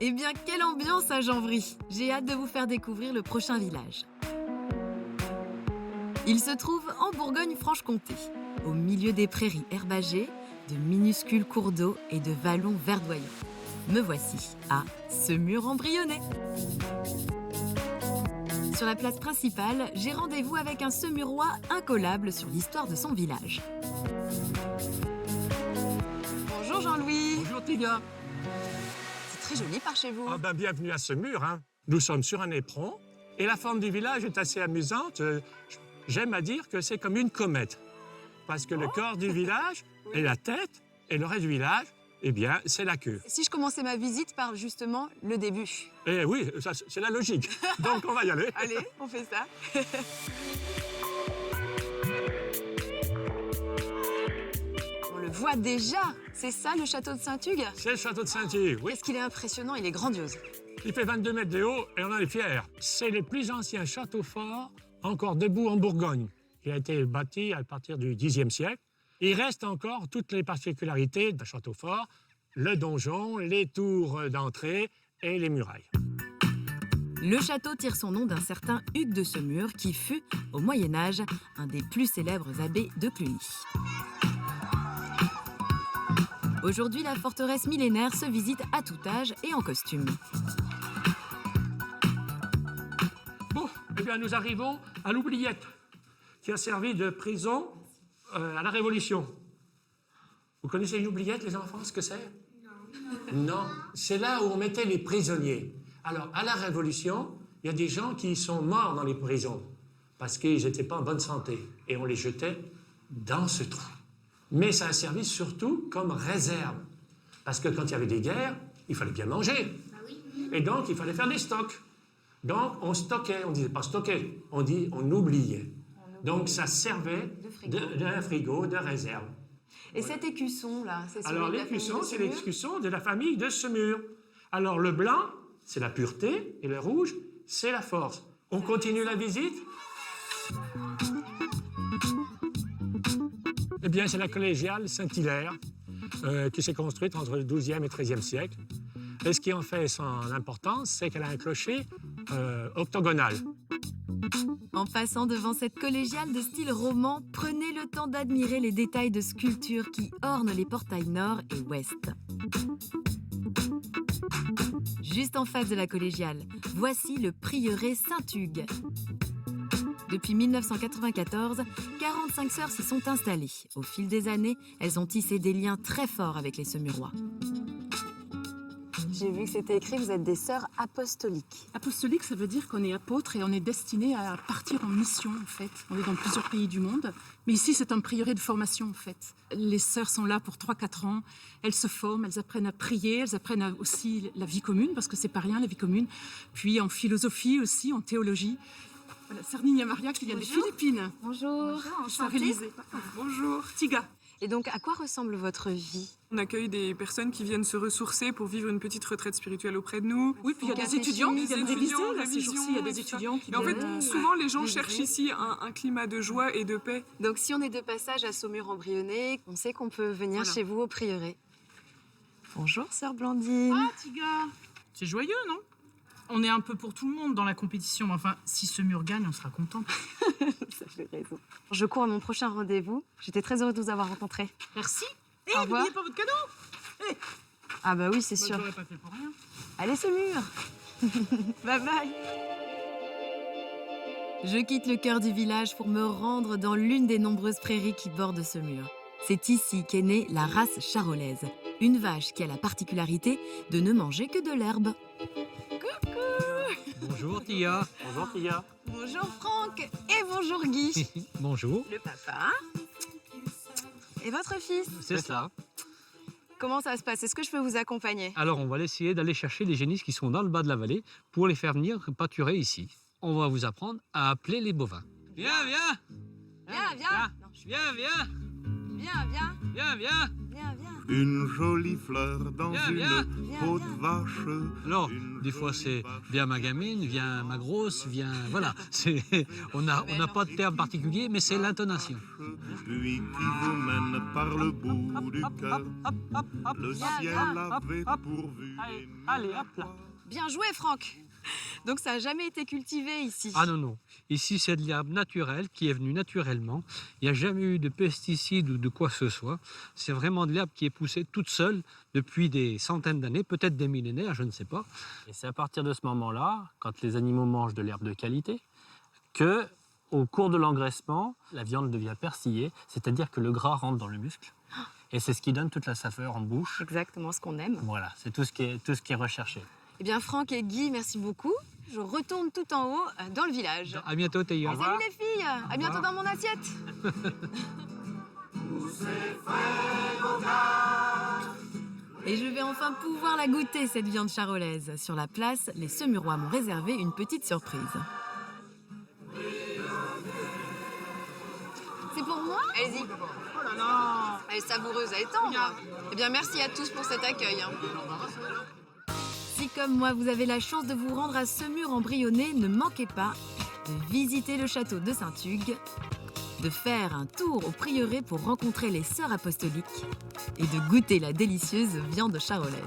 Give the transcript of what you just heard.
Eh bien, quelle ambiance à Janvry! J'ai hâte de vous faire découvrir le prochain village. Il se trouve en Bourgogne-Franche-Comté, au milieu des prairies herbagées, de minuscules cours d'eau et de vallons verdoyants. Me voici à Semur-en-Brionnais. Sur la place principale, j'ai rendez-vous avec un Semurois incollable sur l'histoire de son village. Bonjour Jean-Louis. Bonjour Tiga. C'est très joli par chez vous. Ah ben, bienvenue à Semur. Nous sommes sur un éperon et la forme du village est assez amusante. J'aime à dire que c'est comme une comète. Parce que le corps du village est la tête et le reste du village, eh bien, c'est la queue. Si je commençais ma visite par justement le début. Eh oui, ça, c'est la logique. Donc on va y aller. Allez, on fait ça. On le voit déjà. C'est ça le château de Saint-Hugues? C'est le château de Saint-Hugues, oui. Qu'est-ce qu'il est impressionnant, il est grandiose. Il fait 22 mètres de haut et on en est fiers. C'est le plus ancien château fort encore debout en Bourgogne. Il a été bâti à partir du Xe siècle. Il reste encore toutes les particularités d'un château fort, le donjon, les tours d'entrée et les murailles. Le château tire son nom d'un certain Hugues de Semur qui fut, au Moyen-Âge, un des plus célèbres abbés de Cluny. Aujourd'hui, la forteresse millénaire se visite à tout âge et en costume. Bon, eh bien, nous arrivons à l'oubliette, qui a servi de prison à la Révolution. Vous connaissez l'oubliette, les enfants, ce que c'est? Non. C'est là où on mettait les prisonniers. Alors, à la Révolution, il y a des gens qui sont morts dans les prisons parce qu'ils n'étaient pas en bonne santé et on les jetait dans ce trou. Mais ça a servi surtout comme réserve. Parce que quand il y avait des guerres, il fallait bien manger. Et donc, il fallait faire des stocks. Donc, on stockait. On ne disait pas stocker, on dit on oubliait. Donc, ça servait d'un frigo, de réserve. Et cet écusson-là, c'est celui Alors, de la famille l'écusson, de c'est Semur? l'écusson de la famille de Semur. Alors, le blanc, c'est la pureté, et le rouge, c'est la force. On continue la visite? Eh bien, c'est la collégiale Saint-Hilaire, qui s'est construite entre le XIIe et XIIIe siècle. Et ce qui en fait son importance, c'est qu'elle a un clocher octogonal. En passant devant cette collégiale de style roman, prenez le temps d'admirer les détails de sculptures qui ornent les portails nord et ouest. Juste en face de la collégiale, voici le prieuré Saint-Hugues. Depuis 1994, 45 sœurs s'y sont installées. Au fil des années, elles ont tissé des liens très forts avec les Semurois. J'ai vu que c'était écrit, vous êtes des sœurs apostoliques. Apostolique, ça veut dire qu'on est apôtre et on est destiné à partir en mission, en fait. On est dans plusieurs pays du monde. Mais ici, c'est un prieuré de formation, en fait. Les sœurs sont là pour 3-4 ans. Elles se forment, elles apprennent à prier, elles apprennent aussi la vie commune, parce que c'est pas rien, la vie commune. Puis en philosophie aussi, en théologie. Voilà, Sarninia Maria qui vient des Philippines. Bonjour. Sœur Élisée. Bonjour. Tiga. Et donc, à quoi ressemble votre vie? On accueille des personnes qui viennent se ressourcer pour vivre une petite retraite spirituelle auprès de nous. Oui, puis il y a des étudiants qui viennent réviser. Là, ces jours-ci, il y a des étudiants qui Et en fait, viennent... souvent, les gens cherchent ici un climat de joie et de paix. Donc, si on est de passage à Saumur-en-Brionnais, on sait qu'on peut venir Voilà. chez vous au prieuré. Bonjour, sœur Blandine. Ah, Tiga! C'est joyeux, non? On est un peu pour tout le monde dans la compétition. Enfin, si Semur gagne, on sera content. Ça fait raison. Je cours à mon prochain rendez-vous. J'étais très heureuse de vous avoir rencontré. Merci. Au Et revoir. n'oubliez pas votre cadeau. Ah bah oui, c'est Bah, sûr. je l'aurais pas fait pour rien. Allez, Semur. Bye bye. Je quitte le cœur du village pour me rendre dans l'une des nombreuses prairies qui bordent Semur. C'est ici qu'est née la race charolaise, une vache qui a la particularité de ne manger que de l'herbe. Bonjour Tia. Bonjour, Tia. Bonjour Franck et bonjour Guy. Bonjour. Le papa et votre fils. C'est ça. Comment ça se passe? Est-ce que je peux vous accompagner? Alors on va essayer d'aller chercher les génisses qui sont dans le bas de la vallée pour les faire venir pâturer ici. On va vous apprendre à appeler les bovins. Viens, viens. Viens, viens. Viens, viens. Viens, viens, Viens, viens. viens, viens. Une jolie fleur dans Viens, une viens. peau de vache. Alors, des fois, c'est viens ma gamine, viens ma grosse, viens. Voilà. On n'a pas de terme particulier, mais c'est l'intonation. Lui qui vous mène par le bout du cœur. Le ciel avait pourvu. Allez, hop là. Bien joué, Franck. Donc ça n'a jamais été cultivé ici. Ah non, non. Ici, c'est de l'herbe naturelle qui est venue naturellement. Il n'y a jamais eu de pesticides ou de quoi que ce soit. C'est vraiment de l'herbe qui est poussée toute seule depuis des centaines d'années, peut-être des millénaires, je ne sais pas. Et c'est à partir de ce moment-là, quand les animaux mangent de l'herbe de qualité, que, au cours de l'engraissement, la viande devient persillée, c'est-à-dire que le gras rentre dans le muscle. Et c'est ce qui donne toute la saveur en bouche. Exactement ce qu'on aime. Voilà, c'est tout ce qui est recherché. Eh bien, Franck et Guy, merci beaucoup. Je retourne tout en haut dans le village. À bientôt, Théo. Salut les filles, à bientôt dans mon assiette. Et je vais enfin pouvoir la goûter, cette viande charolaise. Sur la place, les Semurois m'ont réservé une petite surprise. C'est pour moi? Allez-y. Oh là là. Elle est savoureuse à étendre. Eh bien, merci à tous pour cet accueil. Si comme moi, vous avez la chance de vous rendre à Semur en Brionnais, ne manquez pas de visiter le château de Saint-Hugues, de faire un tour au prieuré pour rencontrer les sœurs apostoliques et de goûter la délicieuse viande charolaise.